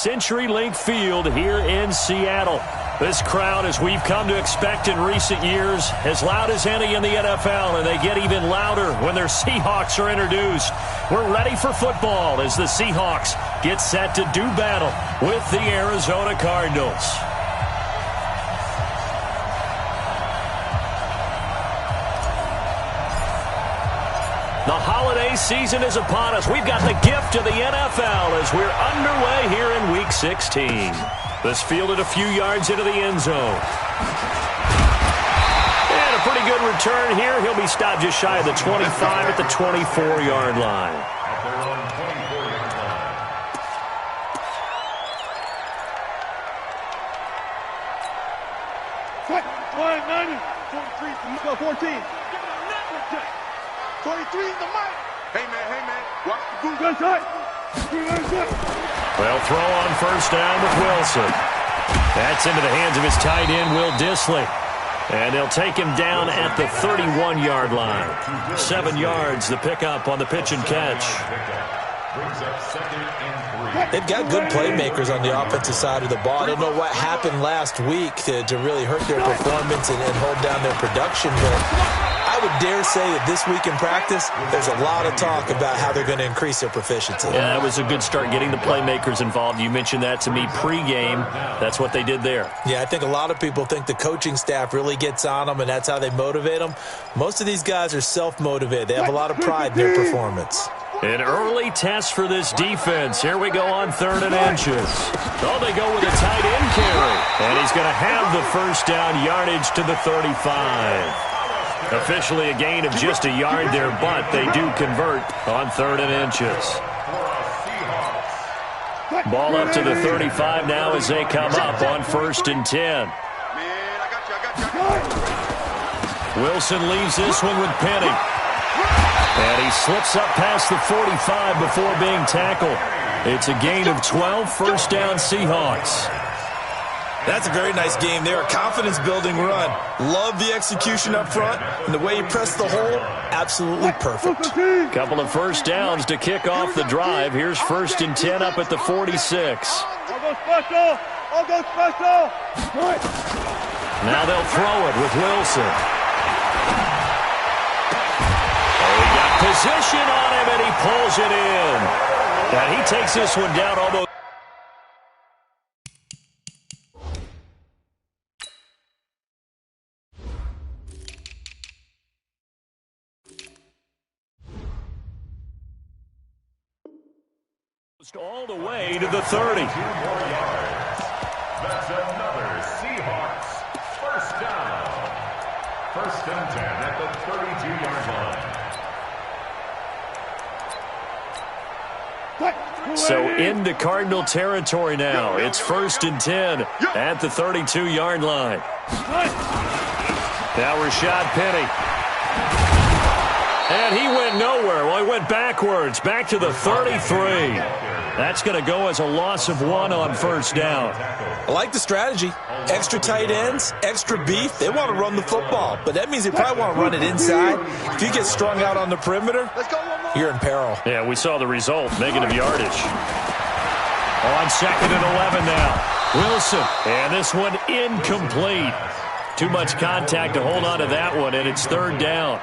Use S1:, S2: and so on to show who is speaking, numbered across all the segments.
S1: CenturyLink Field here in Seattle. This crowd, as we've come to expect in recent years, as loud as any in the NFL, and they get even louder when their Seahawks are introduced. We're ready for football as the Seahawks get set to do battle with the Arizona Cardinals. The holiday season is upon us. We've got the gift of the NFL as we're underway here in Week 16. This fielded a few yards into the end zone. And a pretty good return here. He'll be stopped just shy of the 25 at the 24-yard line.
S2: Go 14. 23 is the mic. Hey, man. Watch the boot. Good shot.
S1: Well, throw on first down with Wilson. That's into the hands of his tight end, Will Dissly. And they'll take him down at the 31-yard line. 7 yards, the pickup on the pitch and catch.
S3: They've got good playmakers on the offensive side of the ball. I don't know what happened last week to really hurt their performance and hold down their production, but I would dare say that this week in practice, there's a lot of talk about how they're going to increase their proficiency.
S1: Yeah, that was a good start getting the playmakers involved. You mentioned that to me pregame. That's what they did there.
S3: Yeah, I think a lot of people think the coaching staff really gets on them, and that's how they motivate them. Most of these guys are self-motivated. They have a lot of pride in their performance.
S1: An early test for this defense. Here we go on 3rd and inches. Oh, they go with a tight end carry. And he's going to have the first down yardage to the 35. Officially a gain of just a yard there, but they do convert on 3rd and inches. Ball up to the 35 now as they come up on 1st and 10. Wilson leaves this one with Penny. And he slips up past the 45 before being tackled. It's a gain of 12, first down Seahawks.
S3: That's a very nice game there. A confidence-building run. Love the execution up front. And the way he pressed the hole, absolutely perfect.
S1: Couple of first downs to kick off the drive. Here's 1st and 10 up at the 46.
S2: I'll go special.
S1: Now they'll throw it with Wilson. Position on him, and he pulls it in. And he takes this one down almost. All the way to the 30.
S4: That's another Seahawks first down. 1st and 10 at the 32-yard line.
S1: So into Cardinal territory now. It's 1st and 10 at the 32-yard line. Now Rashad Penny. And he went nowhere. Well, he went backwards, back to the 33. That's going to go as a loss of 1 on 1st down.
S3: I like the strategy. Extra tight ends, extra beef. They want to run the football, but that means they probably want to run it inside. If you get strung out on the perimeter, you're in peril.
S1: Yeah, we saw the result, negative yardage. On 2nd and 11 now. Wilson, and this one incomplete. Too much contact to hold on to that one, and it's 3rd down.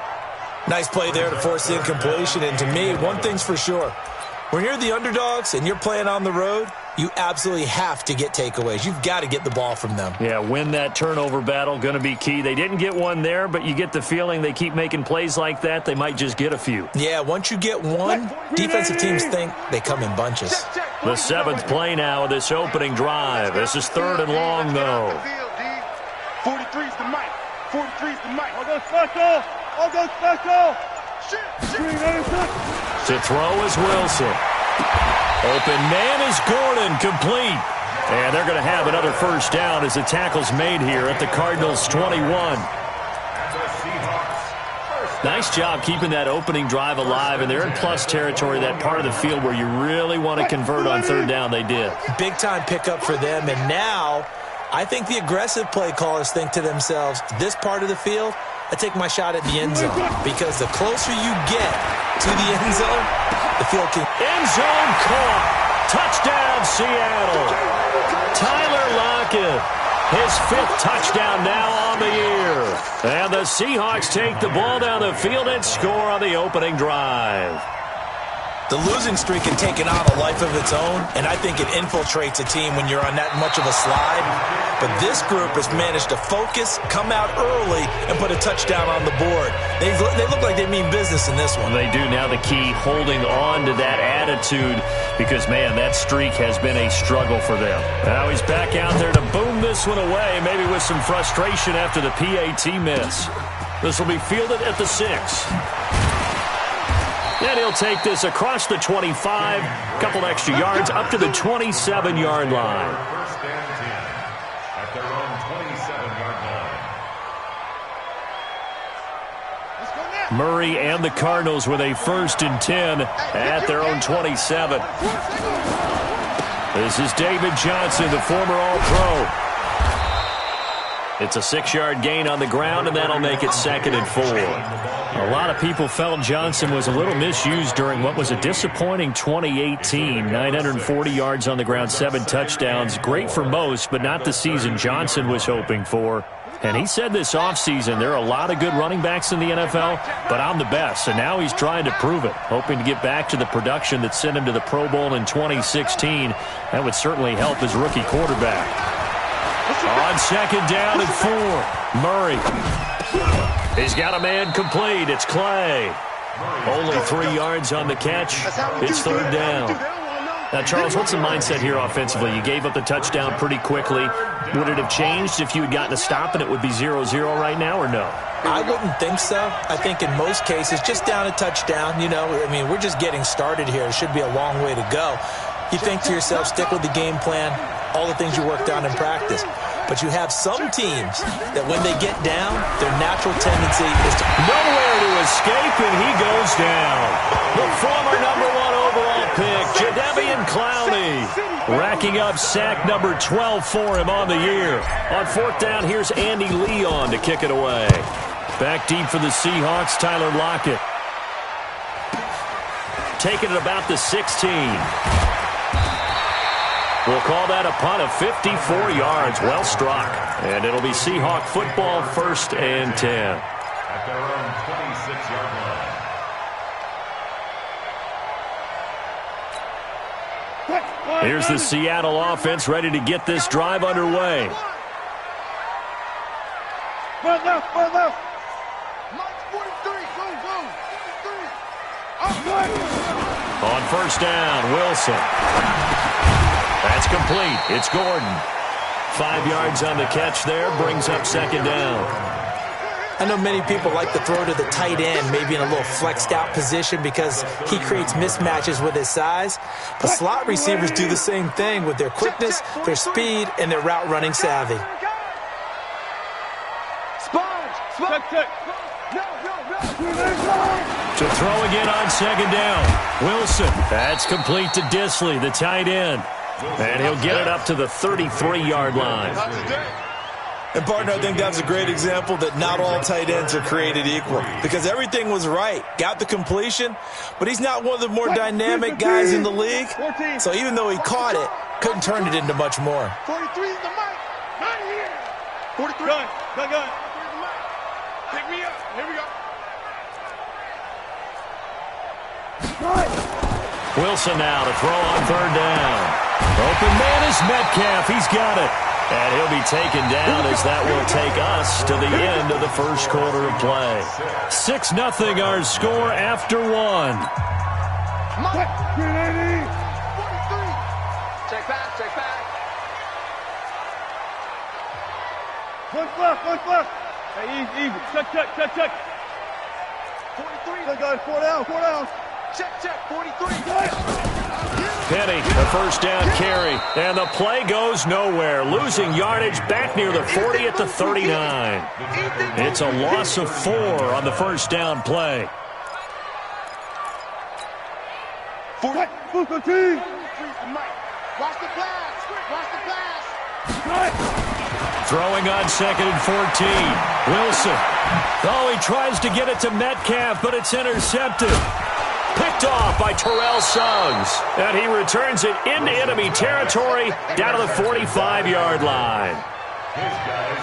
S3: Nice play there to force the incompletion, and to me, one thing's for sure. When you're the underdogs and you're playing on the road, you absolutely have to get takeaways. You've got to get the ball from them.
S1: Yeah, win that turnover battle, going to be key. They didn't get one there, but you get the feeling they keep making plays like that, they might just get a few.
S3: Yeah, once you get one, defensive teams think they come in bunches.
S1: The 7th play now of this opening drive. This is 3rd and long, though.
S2: 43's the mic. 43's the mic. I'll go special.
S1: To throw is Wilson. Open man is Gordon, complete. And they're going to have another first down as the tackle's made here at the Cardinals' 21. Nice job keeping that opening drive alive, and they're in plus territory, that part of the field where you really want to convert on 3rd down. They did.
S3: Big-time pickup for them, and now I think the aggressive play callers think to themselves, this part of the field, I take my shot at the end zone, because the closer you get to the end zone, the field can...
S1: End zone caught. Touchdown, Seattle. Tyler Lockett, his 5th touchdown now on the year. And the Seahawks take the ball down the field and score on the opening drive.
S3: The losing streak can take on a life of its own, and I think it infiltrates a team when you're on that much of a slide. But this group has managed to focus, come out early, and put a touchdown on the board. They look like they mean business in this one.
S1: They do. Now the key, holding on to that attitude, because, man, that streak has been a struggle for them. Now he's back out there to boom this one away, maybe with some frustration after the PAT miss. This will be fielded at the 6. And he'll take this across the 25, couple extra yards, up to the 27-yard line.
S4: First and 10 at their own 27-yard line.
S1: Murray and the Cardinals with a 1st and 10 at their own 27. This is David Johnson, the former All-Pro. It's a 6-yard gain on the ground, and that'll make it 2nd and 4. A lot of people felt Johnson was a little misused during what was a disappointing 2018. 940 yards on the ground, 7 touchdowns. Great for most, but not the season Johnson was hoping for. And he said this offseason, there are a lot of good running backs in the NFL, but I'm the best. And now he's trying to prove it, hoping to get back to the production that sent him to the Pro Bowl in 2016. That would certainly help his rookie quarterback. On 2nd down and 4, Murray. He's got a man complete. It's Clay. Only 3 yards on the catch. It's 3rd down. Now, Charles, what's the mindset here offensively? You gave up the touchdown pretty quickly. Would it have changed if you had gotten a stop and it would be 0-0 right now, or no?
S3: I wouldn't think so. I think in most cases, just down a touchdown, you know, I mean, we're just getting started here. It should be a long way to go. You think to yourself, stick with the game plan, all the things you worked on in practice. But you have some teams that when they get down, their natural tendency is to
S1: nowhere to escape, and he goes down. The former number 1 overall pick, Jadeveon Clowney, racking up sack number 12 for him on the year. On 4th down, here's Andy Leon to kick it away. Back deep for the Seahawks, Tyler Lockett. Taking it about the 16. We'll call that a punt of 54 yards. Well struck. And it'll be Seahawk football, 1st and 10.
S4: At their own 26-yard line.
S1: Here's the Seattle offense ready to get this drive underway.
S2: Run left, run left. March 43, go, go. 43.
S1: On 1st down, Wilson. That's complete. It's Gordon. 5 yards on the catch there, brings up 2nd down.
S3: I know many people like to throw to the tight end, maybe in a little flexed out position because he creates mismatches with his size. But slot receivers do the same thing with their quickness, their speed, and their route running savvy.
S1: To throw again on 2nd down. Wilson. That's complete to Disley, the tight end. And he'll get it up to the 33-yard line.
S3: And, partner, I think that's a great example that not all tight ends are created equal because everything was right. Got the completion, but he's not one of the more dynamic guys in the league. So even though he caught it, couldn't turn it into much more.
S2: 43 is the mic. Right here. 43. Gun. Pick me up. Here we go.
S1: Wilson now to throw on 3rd down. Open man is Metcalf. He's got it. And he'll be taken down as that will take us to the end of the 1st quarter of play. 6-0 our score after 1.
S2: Check back. Look left. Hey, easy. Check. 43. They got 4 down. Check, 43.
S1: Penny, the 1st down carry. And the play goes nowhere. Losing yardage back near the 40 at the 39. It's a loss of 4 on the 1st down play.
S2: 40. Watch the pass.
S1: Throwing on 2nd and 14. Wilson. Oh, he tries to get it to Metcalf, but it's intercepted. Picked picked off by Terrell Suggs. And he returns it into enemy territory down to the 45-yard line.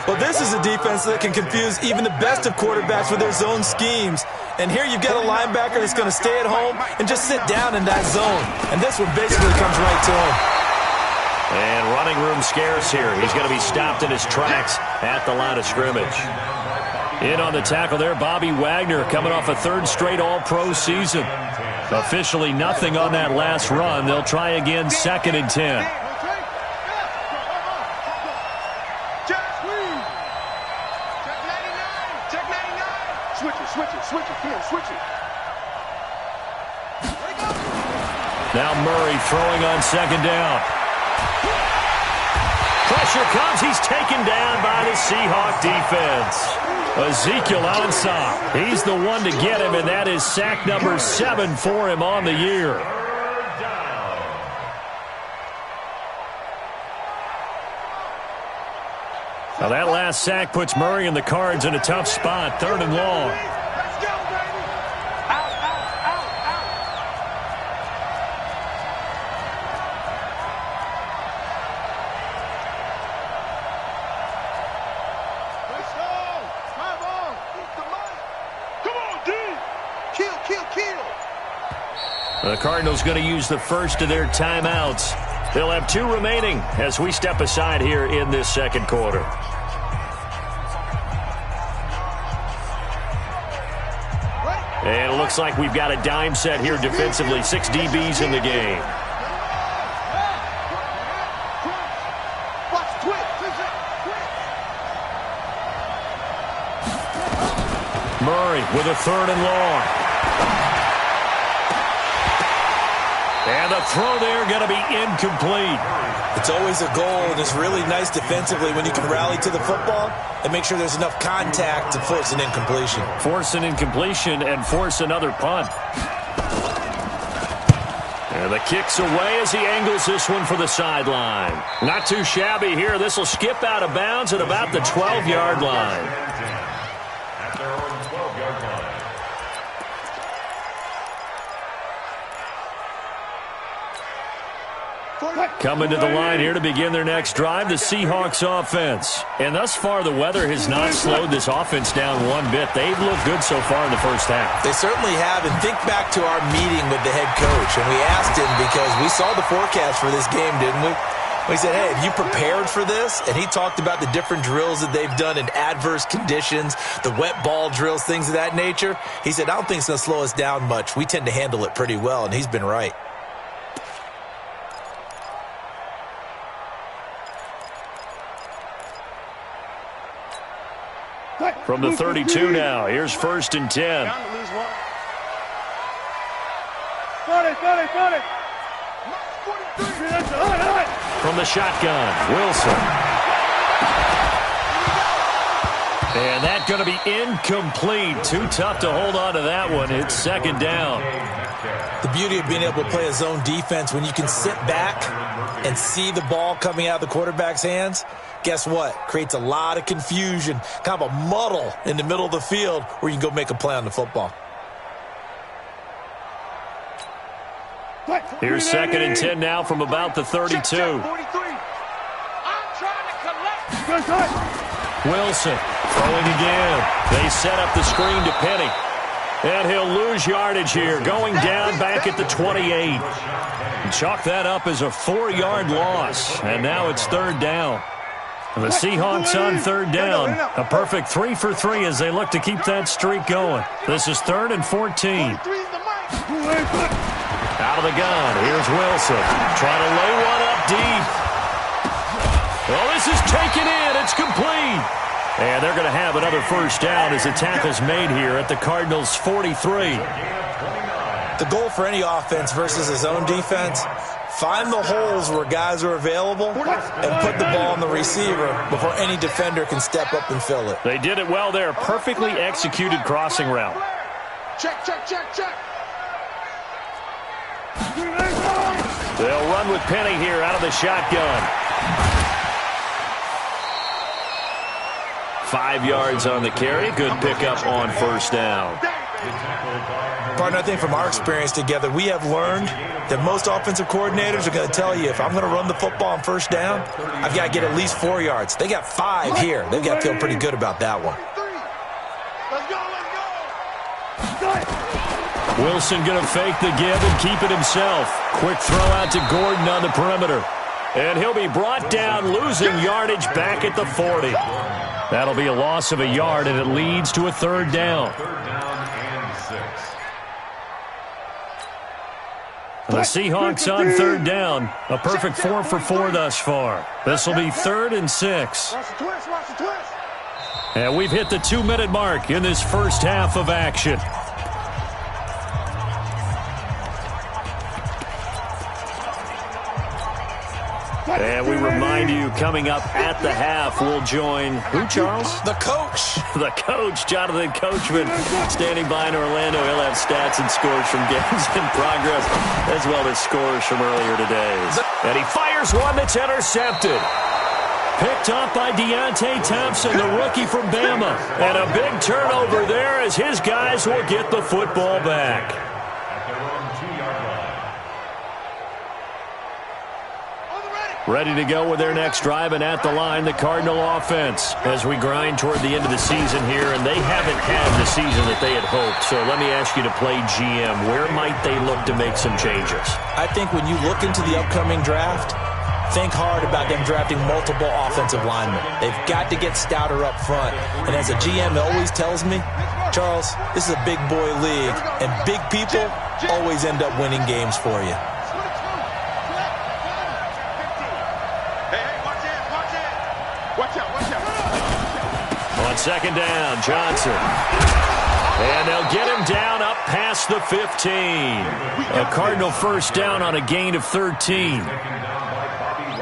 S3: Well, this is a defense that can confuse even the best of quarterbacks with their zone schemes. And here you've got a linebacker that's going to stay at home and just sit down in that zone. And this one basically comes right to him.
S1: And running room scarce here. He's going to be stopped in his tracks at the line of scrimmage. In on the tackle there, Bobby Wagner coming off a third straight All-Pro season. Officially nothing on that last run. They'll try again, 2nd and 10. Now Murray throwing on 2nd down. Pressure comes. He's taken down by the Seahawk defense. Ezekiel Ansah, he's the one to get him, and that is sack number 7 for him on the year. Now that last sack puts Murray and the Cards in a tough spot, 3rd and long. The Cardinals going to use the first of their timeouts. They'll have 2 remaining as we step aside here in this 2nd quarter. And it looks like we've got a dime set here defensively. 6 DBs in the game. Murray with a 3rd and long. And the throw there going to be incomplete.
S3: It's always a goal, and it's really nice defensively when you can rally to the football and make sure there's enough contact to force an incompletion.
S1: Force an incompletion and force another punt. And the kick's away as he angles this one for the sideline. Not too shabby here. This will skip out of bounds at about the 12-yard line. Coming to the line here to begin their next drive, the Seahawks offense. And thus far, the weather has not slowed this offense down one bit. They've looked good so far in the first half.
S3: They certainly have. And think back to our meeting with the head coach. And we asked him because we saw the forecast for this game, didn't we? We said, hey, have you prepared for this? And he talked about the different drills that they've done in adverse conditions, the wet ball drills, things of that nature. He said, I don't think it's going to slow us down much. We tend to handle it pretty well, and he's been right.
S1: From the 32 now, here's 1st and 10. From the shotgun, Wilson. And that's going to be incomplete. Too tough to hold on to that one. It's 2nd down.
S3: The beauty of being able to play a zone defense when you can sit back and see the ball coming out of the quarterback's hands, guess what? Creates a lot of confusion, kind of a muddle in the middle of the field where you can go make a play on the football.
S1: Here's 2nd and 10 now from about the 32. Wilson throwing again. They set up the screen to Penny. And he'll lose yardage here, going down back at the 28. And chalk that up as a 4-yard loss. And now it's 3rd down. And the Seahawks on 3rd down. A perfect 3 for 3 as they look to keep that streak going. This is 3rd and 14. Out of the gun, here's Wilson. Trying to lay one up deep. Well, this is taken in. It's complete. And they're going to have another 1st down as the tackle's made here at the Cardinals' 43.
S3: The goal for any offense versus a zone defense, find the holes where guys are available and put the ball on the receiver before any defender can step up and fill it.
S1: They did it well there. Perfectly executed crossing route.
S2: Check, check, check, check.
S1: They'll run with Penny here out of the shotgun. 5 yards on the carry. Good pickup on 1st down.
S3: Partner, I think from our experience together, we have learned that most offensive coordinators are going to tell you, if I'm going to run the football on first down, I've got to get at least 4 yards. They got 5 here. They've got to feel pretty good about that one.
S1: Wilson going to fake the give and keep it himself. Quick throw out to Gordon on the perimeter. And he'll be brought down, losing yardage back at the 40. That'll be a loss of a yard, and it leads to a 3rd down. The Seahawks on 3rd down. A perfect 4 for 4 thus far. This will be 3rd and 6. And we've hit the 2-minute mark in this first half of action. And we remind you, coming up at the half, we'll join who, Charles?
S3: The coach.
S1: The coach, Jonathan Coachman, standing by in Orlando. He'll have stats and scores from games in progress, as well as scores from earlier today. And he fires one that's intercepted. Picked up by Deontay Thompson, the rookie from Bama. And a big turnover there as his guys will get the football back. Ready to go with their next drive, and at the line, the Cardinal offense as we grind toward the end of the season here, and they haven't had the season that they had hoped. So let me ask you to play GM. Where might they look to make some changes?
S3: I think when you look into the upcoming draft, think hard about them drafting multiple offensive linemen. They've got to get stouter up front. And as a GM always tells me, Charles, this is a big boy league, and big people always end up winning games for you.
S1: On 2nd down, Johnson. And they'll get him down up past the 15. A Cardinal 1st down on a gain of 13.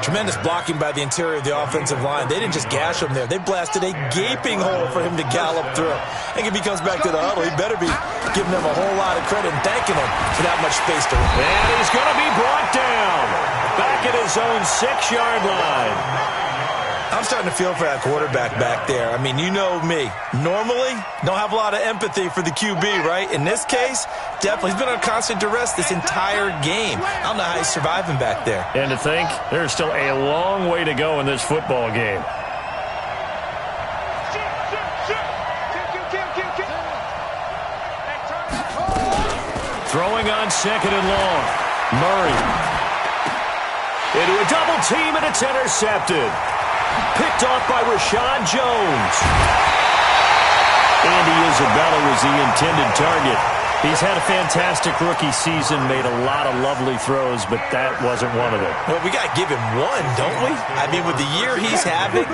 S3: Tremendous blocking by the interior of the offensive line. They didn't just gash him there. They blasted a gaping hole for him to gallop through. I think if he comes back to the huddle, he better be giving them a whole lot of credit and thanking them for that much space to run.
S1: And he's going to be brought down back at his own 6-yard line.
S3: I'm starting to feel for that quarterback back there. I mean, you know me. Normally, don't have a lot of empathy for the QB, right? In this case, definitely. He's been on constant duress this entire game. I don't know how he's surviving back there.
S1: And to think, there's still a long way to go in this football game. Throwing on 2nd and long. Murray. Into a double team, and it's intercepted. Picked off by Rashad Jones. Andy Isabella was the intended target. He's had a fantastic rookie season, made a lot of lovely throws, but that wasn't one of them.
S3: Well, we got to give him one, don't we? I mean, with the year he's having,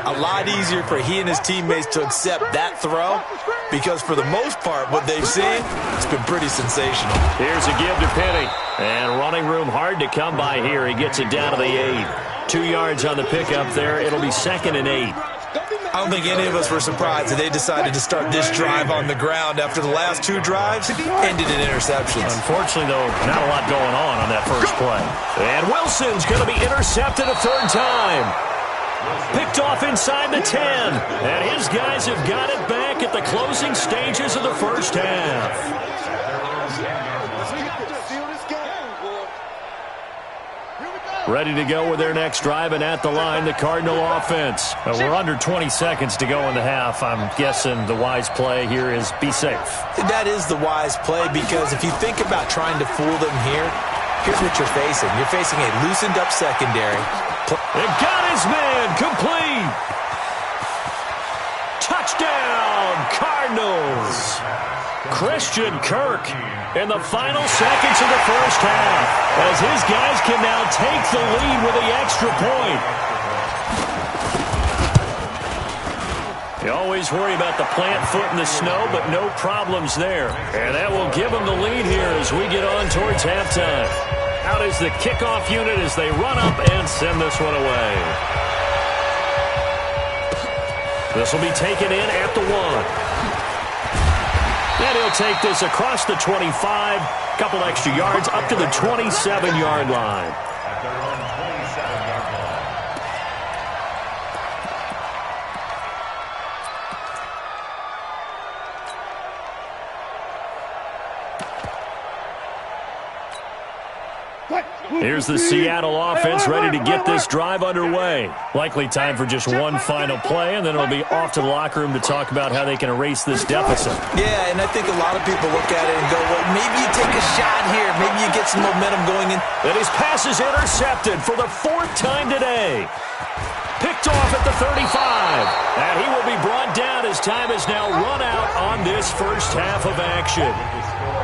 S3: a lot easier for he and his teammates to accept that throw, because for the most part, what they've seen, it's been pretty sensational.
S1: Here's a give to Penny, and running room hard to come by here. He gets it down to the 8. 2 yards on the pickup there. It'll be 2nd and 8.
S3: I don't think any of us were surprised that they decided to start this drive on the ground after the last 2 drives ended in interceptions.
S1: Unfortunately, though, not a lot going on that first play. And Wilson's going to be intercepted a 3rd time. Picked off inside the 10. And his guys have got it back at the closing stages of the first half. Ready to go with their next drive, and at the line, the Cardinal offense. We're under 20 seconds to go in the half. I'm guessing the wise play here is be safe.
S3: That is the wise play, because if you think about trying to fool them here, here's what you're facing. You're facing a loosened-up secondary.
S1: It got his man complete. Touchdown, Cardinals. Christian Kirk in the final seconds of the first half, as his guys can now take the lead with the extra point. You always worry about the plant foot in the snow, but no problems there. And that will give them the lead here as we get on towards halftime. Out is the kickoff unit as they run up and send this one away. This will be taken in at the 1. And he'll take this across the 25, couple extra yards up to the 27-yard line. Here's the Seattle offense ready to get this drive underway. Likely time for just one final play, and then it'll be off to the locker room to talk about how they can erase this deficit.
S3: Yeah, and I think a lot of people look at it and go, well, maybe you take a shot here. Maybe you get some momentum going in.
S1: And his pass is intercepted for the 4th time today. Picked off at the 35. And he will be brought down as time has now run out on this first half of action.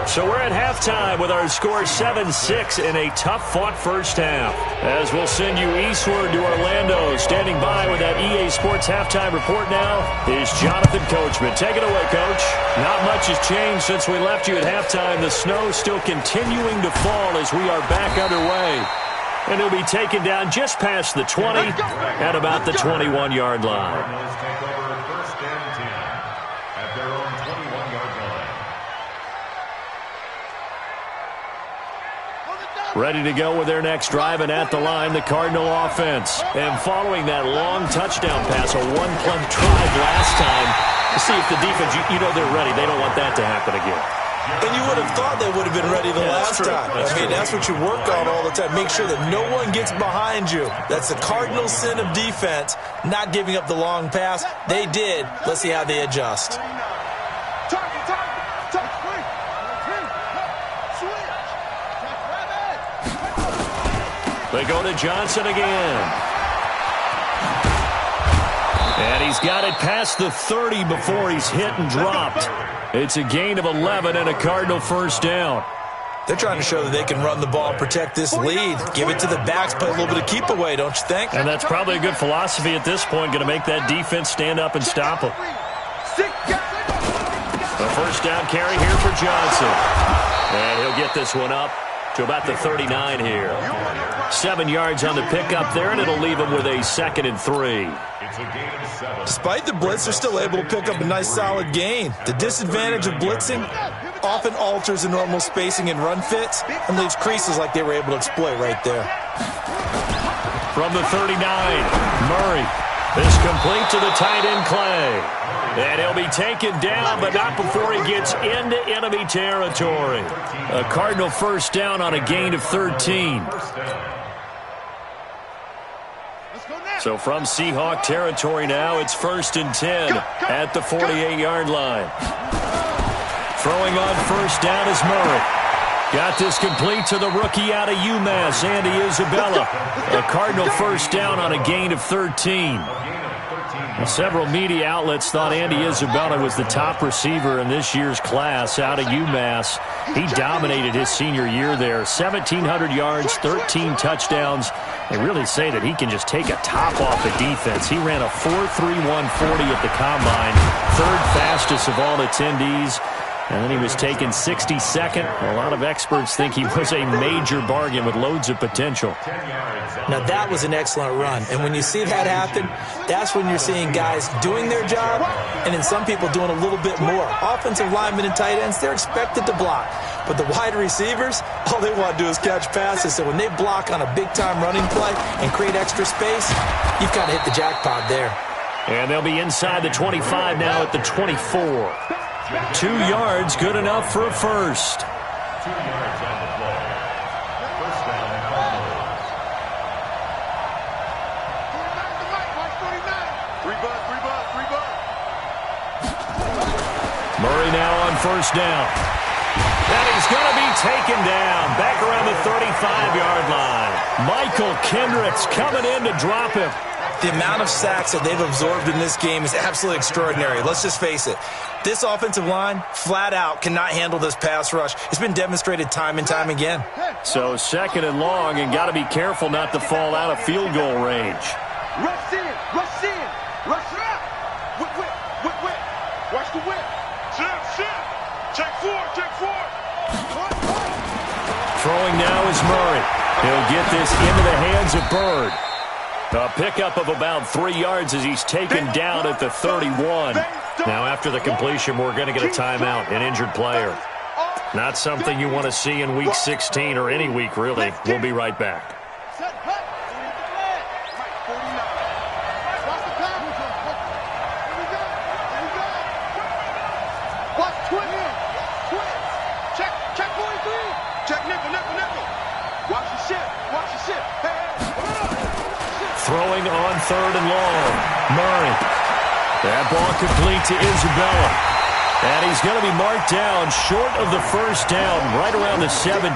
S1: So we're at halftime with our score 7-6 in a tough-fought first half. As we'll send you eastward to Orlando. Standing by with that EA Sports halftime report now is Jonathan Coachman. Take it away, Coach. Not much has changed since we left you at halftime. The snow still continuing to fall as we are back underway. And he'll be taken down just past the 20 at about the 21-yard line.
S4: Take over 1st and 10 at their own 21-yard line.
S1: Ready to go with their next drive, and at the line, the Cardinal offense. And following that long touchdown pass, a one-play drive last time, to see if the defense, you know they're ready. They don't want that to happen again.
S3: And you would have thought they would have been ready the last time. That's what you work on all the time. Make sure that no one gets behind you. That's the cardinal sin of defense, not giving up the long pass. They did. Let's see how they adjust.
S1: They go to Johnson again. And he's got it past the 30 before he's hit and dropped. It's a gain of 11 and a Cardinal first down.
S3: They're trying to show that they can run the ball and protect this lead. Give it to the backs, play a little bit of keep away, don't you think?
S1: And that's probably a good philosophy at this point, going to make that defense stand up and stop them. The first down carry here for Johnson. And he'll get this one up to about the 39 here. 7 yards on the pickup there, and it'll leave him with a 2nd and 3.
S3: Despite the blitz, they're still able to pick up a nice solid gain. The disadvantage of blitzing often alters the normal spacing and run fits and leaves creases like they were able to exploit right there.
S1: From the 39, Murray is complete to the tight end Clay. And he'll be taken down, but not before he gets into enemy territory. A Cardinal first down on a gain of 13. So from Seahawk territory now, it's 1st and 10 at the 48-yard line. Throwing on first down is Murray. Got this complete to the rookie out of UMass, Andy Isabella. A Cardinal first down on a gain of 13. Several media outlets thought Andy Isabella was the top receiver in this year's class out of UMass. He dominated his senior year there. 1,700 yards, 13 touchdowns. They really say that he can just take a top off the defense. He ran a 4.31 40 at the Combine, 3rd fastest of all attendees. And then he was taken 62nd. A lot of experts think he was a major bargain with loads of potential.
S3: Now, that was an excellent run. And when you see that happen, that's when you're seeing guys doing their job and then some people doing a little bit more. Offensive linemen and tight ends, they're expected to block. But the wide receivers, all they want to do is catch passes. So when they block on a big-time running play and create extra space, you've kind of hit the jackpot there.
S1: And they'll be inside the 25 now at the 24. 2 yards, good enough for a first.
S4: 2 yards on the play. First down, Cardinals.
S2: 3 buck.
S1: Murray now on first down. And he's going to be taken down back around the 35-yard line. Michael Kendricks coming in to drop him.
S3: The amount of sacks that they've absorbed in this game is absolutely extraordinary. Let's just face it. This offensive line, flat out, cannot handle this pass rush. It's been demonstrated time and time again.
S1: So 2nd and long, and got to be careful not to fall out of field goal range.
S2: Rush in. Rush out. Whip. Watch the whip. Sit. Check four.
S1: Throwing now is Murray. He'll get this into the hands of Bird. A pickup of about 3 yards as he's taken down at the 31. Now after the completion, we're going to get a timeout, an injured player. Not something you want to see in Week 16 or any week, really. We'll be right back.
S2: Check 43. Check nickel. Watch the shit.
S1: on 3rd and long. Murray. That ball complete to Isabella. And he's going to be marked down short of the first down, right around the 17.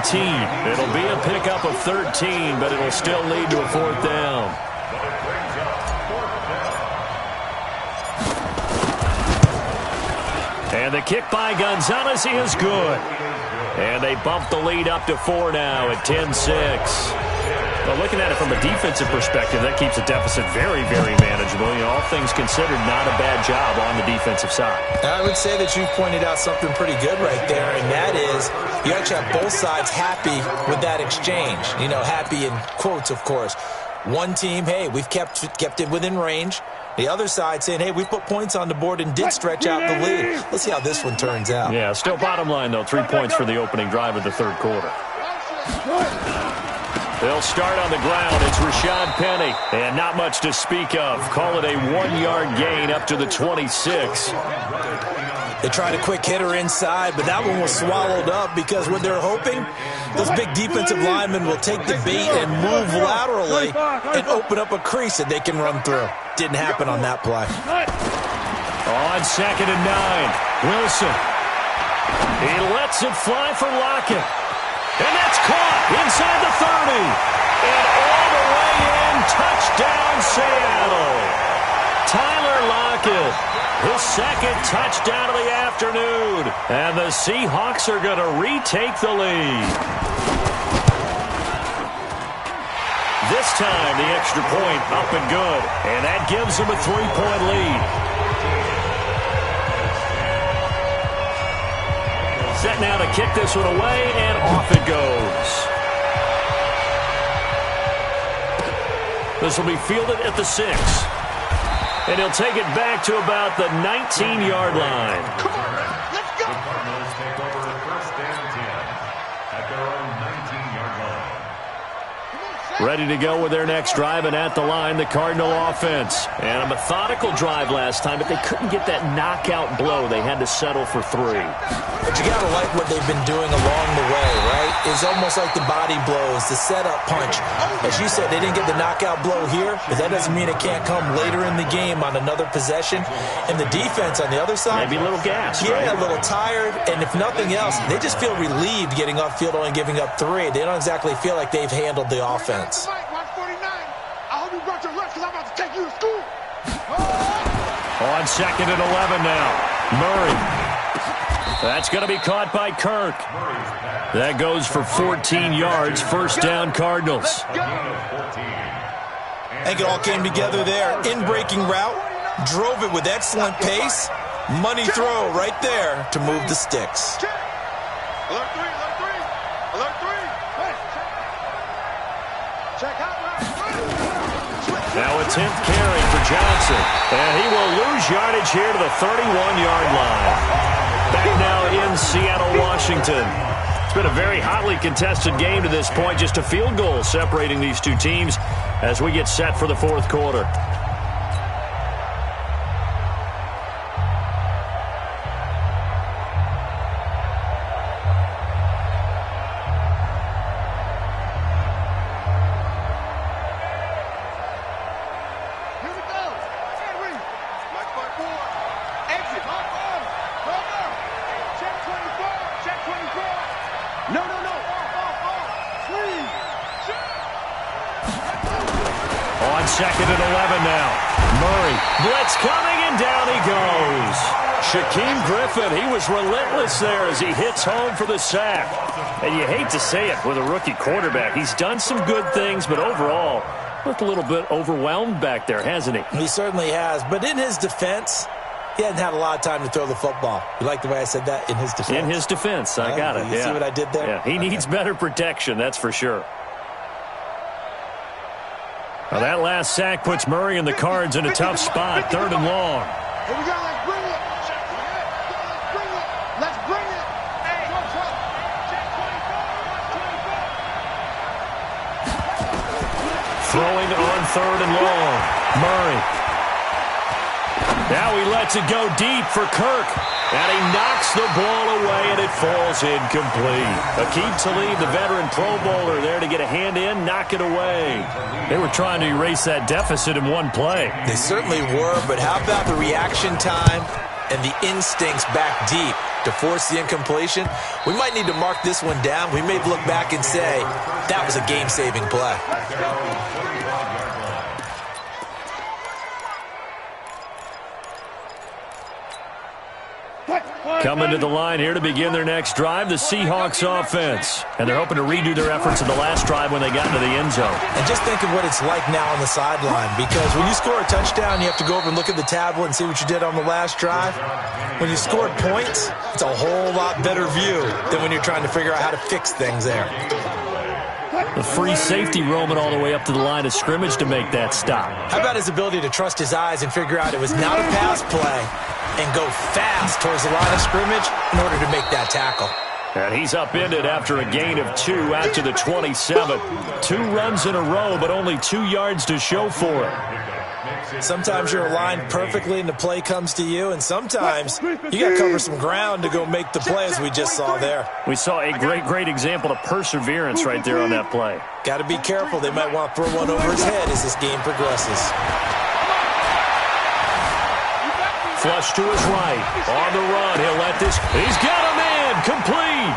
S1: It'll be a pickup of 13, but it'll still lead to a 4th down. And the kick by Gonzalez is good. And they bump the lead up to 4 now at 10-6. Well, looking at it from a defensive perspective, that keeps the deficit very, very manageable. You know, all things considered, not a bad job on the defensive side.
S3: I would say that you've pointed out something pretty good right there, and that is you actually have both sides happy with that exchange. You know, happy in quotes, of course. One team, hey, we've kept it within range. The other side saying, hey, we put points on the board and did stretch out the lead. Let's see how this one turns out.
S1: Yeah, still bottom line, though, 3 points for the opening drive of the 3rd quarter. They'll start on the ground. It's Rashad Penny. And not much to speak of. Call it a 1-yard gain up to the 26.
S3: They tried a quick hitter inside, but that one was swallowed up because what they're hoping, those big defensive linemen will take the bait and move laterally and open up a crease that they can run through. Didn't happen on that play.
S1: On 2nd and 9, Wilson. He lets it fly for Lockett. And that's caught inside the 30. And all the way in, touchdown Seattle. Tyler Lockett, his 2nd touchdown of the afternoon. And the Seahawks are going to retake the lead. This time, the extra point up and good. And that gives them a 3-point lead. Set now to kick this one away, and off it goes. This will be fielded at the 6. And he'll take it back to about the 19-yard line.
S2: Come on, let's go.
S4: The Cardinals take over 1st and 10 at their own 19-yard line.
S1: Ready to go with their next drive, and at the line, the Cardinal offense. And a methodical drive last time, but they couldn't get that knockout blow. They had to settle for 3.
S3: But you got to like what they've been doing along the way, right? It's almost like the body blows, the setup punch. As you said, they didn't get the knockout blow here, but that doesn't mean it can't come later in the game on another possession. And the defense on the other side,
S1: maybe a little gas,
S3: yeah,
S1: right?
S3: A little tired. And if nothing else, they just feel relieved getting upfield only giving up 3. They don't exactly feel like they've handled the offense.
S2: Watch 49. I hope you brought your lunch because I'm about to take you to school.
S1: On 2nd and 11 now. Murray. That's going to be caught by Kirk. That goes for 14 yards. 1st down, Cardinals.
S3: I think it all came together there. In-breaking route. Drove it with excellent pace. Money throw right there to move the sticks.
S2: Alert 3, alert 3. Alert 3. Check out.
S1: Now a 10th carry for Johnson. And he will lose yardage here to the 31-yard line. Back now in Seattle, Washington. It's been a very hotly contested game to this point. Just a field goal separating these two teams as we get set for the 4th quarter. On 2nd and 11 now. Murray. Blitz coming, and down he goes. Shaquem Griffin, he was relentless there as he hits home for the sack. And you hate to say it with a rookie quarterback. He's done some good things, but overall, looked a little bit overwhelmed back there, hasn't he?
S3: He certainly has. But in his defense, he hadn't had a lot of time to throw the football. You like the way I said that? In his defense.
S1: In his defense. I got it.
S3: You see what I did there?
S1: Yeah, he needs better protection, that's for sure. Well, that last sack puts Murray and the Cards in a tough spot. 3rd and long.
S2: Here we go. Let's bring it. Let's bring it. Let's bring it.
S1: Throwing on 3rd and long. Murray. Now he lets it go deep for Kirk. And he knocks the ball away, and it falls incomplete. Aqib Talib, the veteran Pro Bowler, there to get a hand in, knock it away. They were trying to erase that deficit in one play.
S3: They certainly were, but how about the reaction time and the instincts back deep to force the incompletion? We might need to mark this one down. We may look back and say that was a game-saving play.
S1: Coming to the line here to begin their next drive, the Seahawks offense. And they're hoping to redo their efforts in the last drive when they got into the end zone.
S3: And just think of what it's like now on the sideline, because when you score a touchdown, you have to go over and look at the tablet and see what you did on the last drive. When you scored points, it's a whole lot better view than when you're trying to figure out how to fix things there.
S1: The free safety roaming all the way up to the line of scrimmage to make that stop.
S3: How about his ability to trust his eyes and figure out it was not a pass play and go fast towards the line of scrimmage in order to make that tackle.
S1: And he's upended after a gain of 2 out to the 27. 2 runs in a row, but only 2 yards to show for it.
S3: Sometimes you're aligned perfectly and the play comes to you, and sometimes you got to cover some ground to go make the play, as we just saw there.
S1: We saw a great example of perseverance right there on that play.
S3: Got to be careful. They might want to throw one over his head as this game progresses.
S1: Flush to his right. On the run. He'll let this. He's got a man. Complete.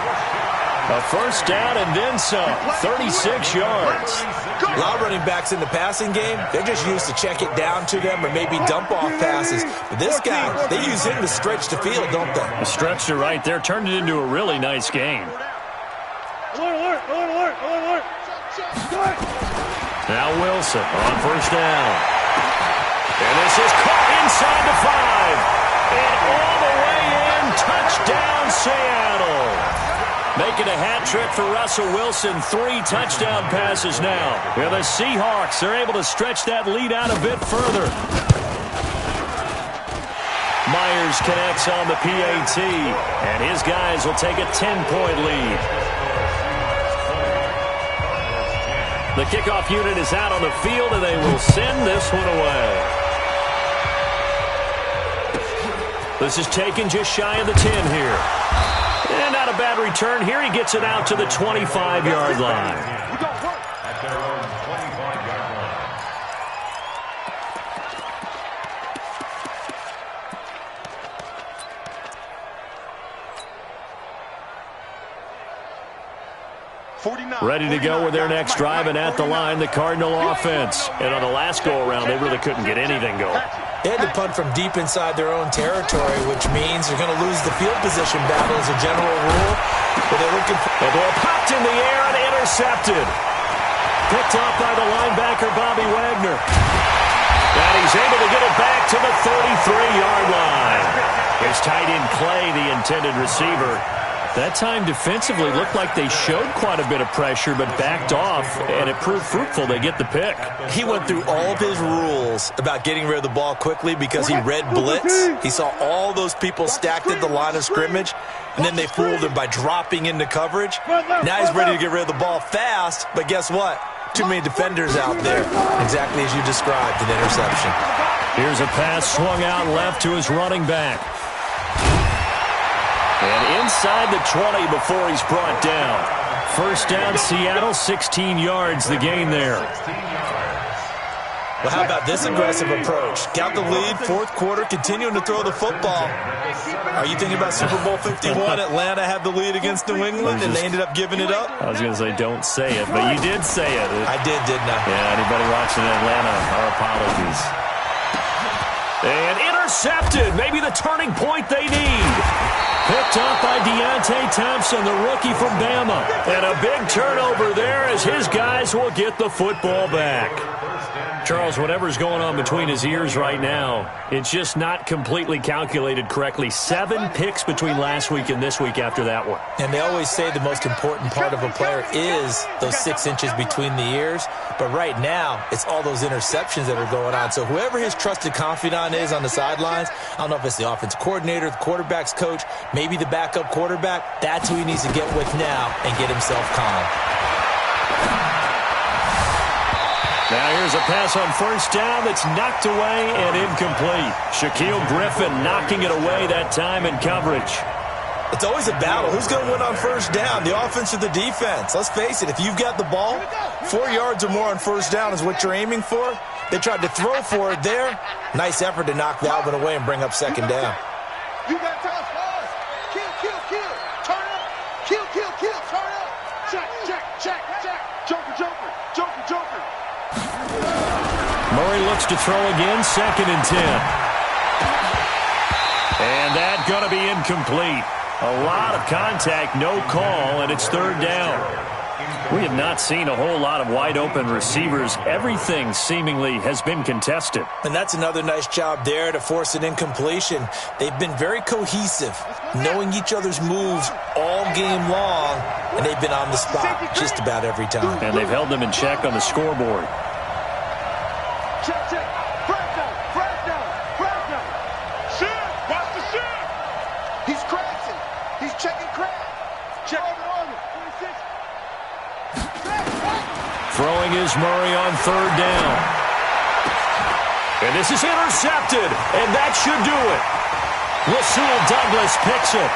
S1: A first down and then some. 36 yards.
S3: A lot of running backs in the passing game, they're just used to check it down to them or maybe dump off passes. But this guy, they use him to stretch the field, don't they?
S1: The stretch to right there turned it into a really nice game.
S2: Alert.
S1: Now Wilson on first down. And this is caught inside the 5. And all the way in, touchdown Seattle. Making a hat trick for Russell Wilson. 3 touchdown passes now. And the Seahawks, they're able to stretch that lead out a bit further. Myers connects on the PAT. And his guys will take a 10-point lead. The kickoff unit is out on the field, and they will send this one away. This is taken just shy of the 10 here. And not a bad return here. He gets it out to the 25-yard line.
S4: At their own 25-yard
S2: line.
S1: Ready to go with their next drive, and at the line, the Cardinal offense. And on the last go-around, they really couldn't get anything going.
S3: They had to punt from deep inside their own territory, which means they're going to lose the field position battle as a general rule. But they're looking for...
S1: The ball popped in the air and intercepted. Picked off by the linebacker, Bobby Wagner. And he's able to get it back to the 33-yard line. His tight end Clay, the intended receiver. That time defensively looked like they showed quite a bit of pressure but backed off, and it proved fruitful. They get the pick.
S3: He went through all of his rules about getting rid of the ball quickly because he read blitz. He saw all those people stacked at the line of scrimmage, and then they fooled him by dropping into coverage. Now he's ready to get rid of the ball fast, but guess what? Too many defenders out there. Exactly as you described, an interception.
S1: Here's a pass swung out left to his running back. And inside the 20 before he's brought down. First down, Seattle, 16 yards, the gain there.
S3: Well, how about this aggressive approach? Got the lead, fourth quarter, continuing to throw the football. Are you thinking about Super Bowl 51? Atlanta had the lead against New England, and they ended up giving it up?
S1: I was going to say, don't say it, but you did say it.
S3: I did, didn't I?
S1: Yeah, anybody watching Atlanta, our apologies. And intercepted, maybe the turning point they need. Picked up by Deontay Thompson, the rookie from Bama. And a big turnover there as his guys will get the football back. Charles, whatever's going on between his ears right now, it's just not completely calculated correctly. 7 picks between last week and this week after that one.
S3: And they always say the most important part of a player is those 6 inches between the ears. But right now, it's all those interceptions that are going on. So whoever his trusted confidant is on the sidelines, I don't know if it's the offense coordinator, the quarterback's coach, maybe the backup quarterback, that's who he needs to get with now and get himself calm.
S1: Now here's a pass on first down that's knocked away and incomplete. Shaquille Griffin knocking it away that time in coverage.
S3: It's always a battle. Who's going to win on first down, the offense or the defense? Let's face it, if you've got the ball, 4 yards or more on first down is what you're aiming for. They tried to throw for it there. Nice effort to knock that one away and bring up second down.
S2: You got time, pause. Kill, kill, kill. Turn up. Kill, kill, kill. Turn up. Check, check, check, check. Joker, joker, joker, joker.
S1: Murray looks to throw again, 2nd and 10. And that's going to be incomplete. A lot of contact, no call, and it's 3rd down. We have not seen a whole lot of wide-open receivers. Everything seemingly has been contested.
S3: And that's another nice job there to force an incompletion. They've been very cohesive, knowing each other's moves all game long, and they've been on the spot just about every time.
S1: And they've held them in check on the scoreboard.
S2: Check, check. Flag down, flag down, flag down. Shit, watch the shit. He's crashing. He's checking crash. Check on it. 26.
S1: Throwing is Murray on 3rd down. And this is intercepted, and that should do it. Rasul Douglas picks it.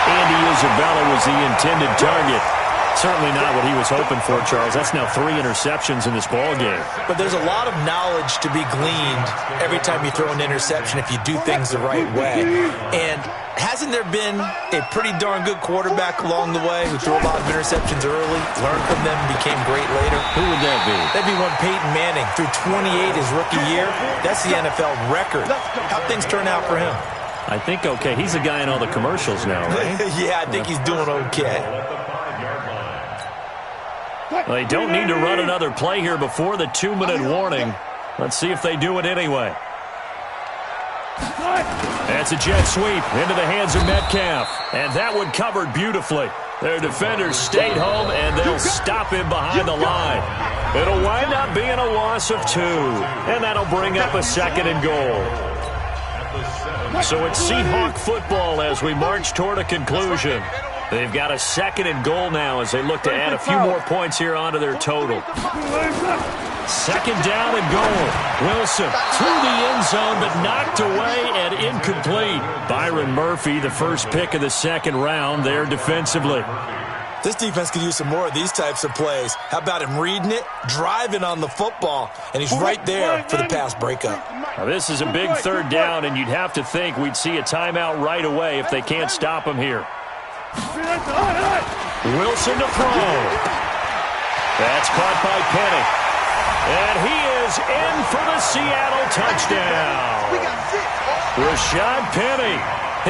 S1: Andy Isabella was the intended target. Certainly not what he was hoping for, Charles. That's now 3 interceptions in this ballgame.
S3: But there's a lot of knowledge to be gleaned every time you throw an interception if you do things the right way. And hasn't there been a pretty darn good quarterback along the way who threw a lot of interceptions early, learned from them, and became great later?
S1: Who would that be?
S3: That'd be one Peyton Manning. Threw 28 his rookie year. That's the NFL record. How'd things turn out for him?
S1: I think okay. He's a guy in all the commercials now, right?
S3: Yeah, I think he's doing okay.
S1: Well, they don't need to run another play here before the 2-minute warning. Let's see if they do it anyway. That's a jet sweep into the hands of Metcalf. And that one covered beautifully. Their defenders stayed home, and they'll stop him behind the line. It'll wind up being a loss of 2. And that'll bring up a 2nd and goal. So it's Seahawk football as we march toward a conclusion. They've got a 2nd and goal now as they look to add a few more points here onto their total. 2nd down and goal. Wilson through the end zone, but knocked away and incomplete. Byron Murphy, the first pick of the 2nd round there defensively.
S3: This defense could use some more of these types of plays. How about him reading it, driving on the football, and he's right there for the pass breakup.
S1: Now this is a big 3rd down, and you'd have to think we'd see a timeout right away if they can't stop him here. Wilson to throw. That's caught by Penny. And he is in for the Seattle touchdown. Rashad Penny,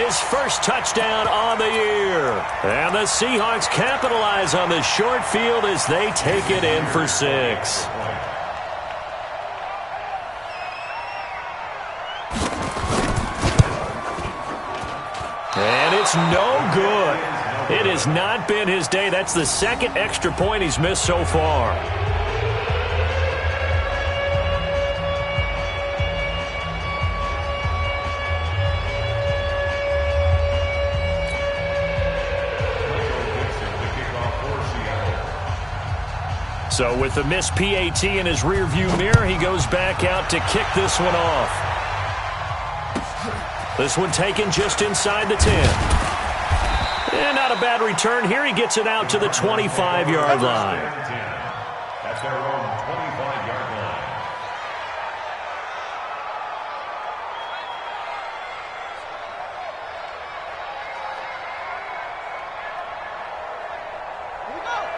S1: his first touchdown on the year. And the Seahawks capitalize on the short field as they take it in for 6. And it's no good. It has not been his day. That's the 2nd extra point he's missed so far. So with the missed PAT in his rearview mirror, he goes back out to kick this one off. This one taken just inside the 10. And not a bad return here. He gets it out to the 25-yard line.
S4: That's their own 25-yard line.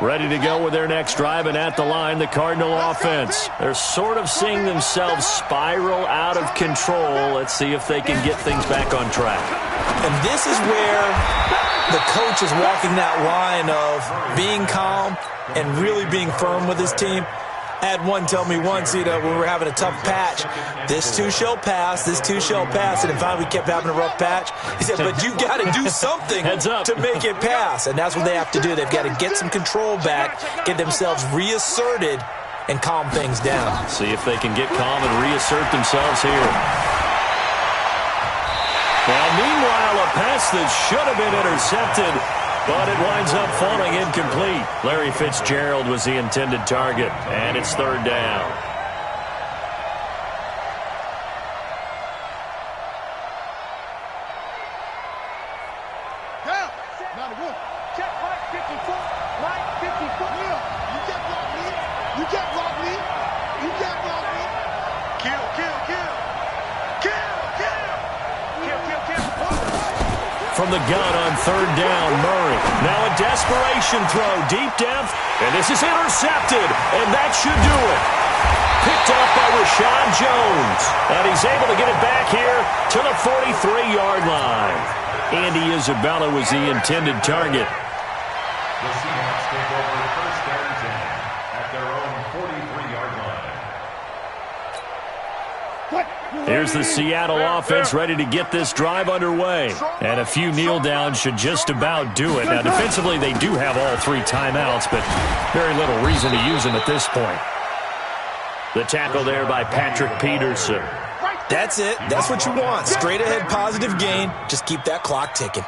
S1: Ready to go with their next drive, and at the line, the Cardinal offense. They're sort of seeing themselves spiral out of control. Let's see if they can get things back on track.
S3: And this is where the coach is walking that line of being calm and really being firm with his team. I had one tell me once, when we were having a tough patch, this too shall pass, this too shall pass. And finally we kept having a rough patch. He said, but you got to do something to make it pass. And that's what they have to do. They've got to get some control back, get themselves reasserted, and calm things down.
S1: See if they can get calm and reassert themselves here. Now, meanwhile, a pass that should have been intercepted But it winds up falling incomplete. Larry Fitzgerald was the intended target, and it's third down.
S2: Check line 54. Line 54. You can't block me. You can't block me. You can't block me. Kill, kill, kill. Kill, kill. Kill, kill, kill.
S1: From the gun on third down, Murray. Now a desperation throw, deep depth, and this is intercepted, and that should do it. Picked up by Rashad Jones, and he's able to get it back here to the 43-yard line. Andy Isabella was the intended target.
S4: The Seahawks take over first and 10 at their own 43-yard line.
S1: Here's the Seattle offense ready to get this drive underway. And a few kneel downs should just about do it. Now, defensively, they do have all three timeouts, but very little reason to use them at this point. The tackle there by Patrick Peterson.
S3: That's it. That's what you want. Straight ahead positive gain. Just keep that clock ticking.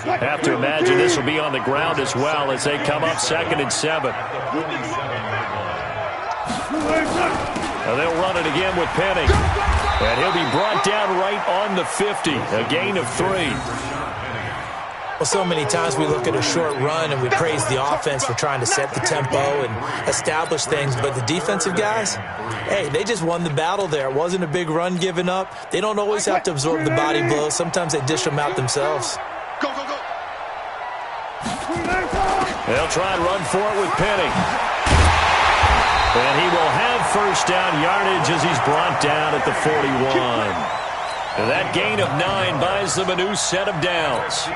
S1: Have to imagine this will be on the ground as well as they come up 2nd and 7. Now they'll run it again with Penny. And he'll be brought down right on the 50. A gain of 3.
S3: Well, so many times we look at a short run and we praise the offense for trying to set the tempo and establish things, but the defensive guys, hey, they just won the battle there. It wasn't a big run given up. They don't always have to absorb the body blows. Sometimes they dish them out themselves.
S2: Go, go, go.
S1: They'll try and run for it with Penny. And he will have first down yardage as he's brought down at the 41. And that gain of 9 buys them a new set of downs.